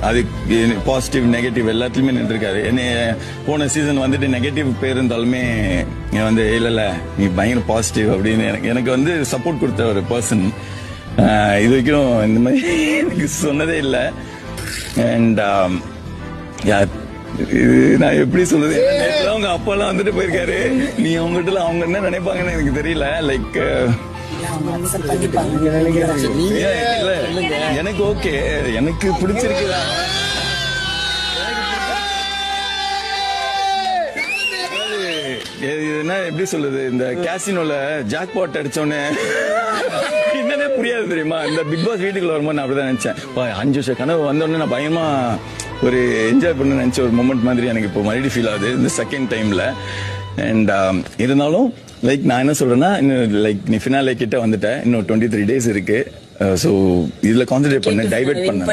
அது positive negative எல்லாத்துலயுமே நின்றுருக்காரு. என்ன போன சீசன் வந்துட்டு நெகட்டிவ் பேர் இருந்தாலுமே வந்து இல்ல நீ பயங்கர பாசிட்டிவ் அப்படின்னு எனக்கு வந்து சப்போர்ட் கொடுத்த ஒரு பர்சன். இது வரைக்கும் இந்த மாதிரி எனக்கு சொன்னதே இல்லை. அண்ட் நான் எப்படி சொல்றது, அவங்க அப்பா எல்லாம் வந்துட்டு போயிருக்காரு. நீ அவங்ககிட்ட அவங்க என்ன நினைப்பாங்கன்னு எனக்கு தெரியல. லைக் எனக்கு ஓகே, எனக்கு பிடிச்சிருக்குதா என்ன எப்படி சொல்றது, இந்த கேசினோல ஜாக்பாட் அடிச்சோன்னு என்னன்னே புரியாது தெரியுமா. இந்த பிக் பாஸ் வீட்டுக்குள்ள வரும்போது நான் அப்படிதான் நினைச்சேன். 5 வருஷம் கனவு வந்தோடனே நான் பயமா ஒரு என்ஜாய் பண்ண நினைச்ச ஒரு மொமெண்ட் மாதிரி எனக்கு இப்போ மறுபடியும் ஃபீல் ஆகுது இந்த செகண்ட் டைம்ல. அண்ட் இருந்தாலும் லைக் நான் என்ன சொல்றேன்னா, இன்னும் லைக் நீ ஃபினாலே கிட்ட வந்துட்ட, இன்னும் 23 days இருக்கு. ஸோ இதுல கான்சென்ட்ரேட் பண்ண, டைவர்ட் பண்ண.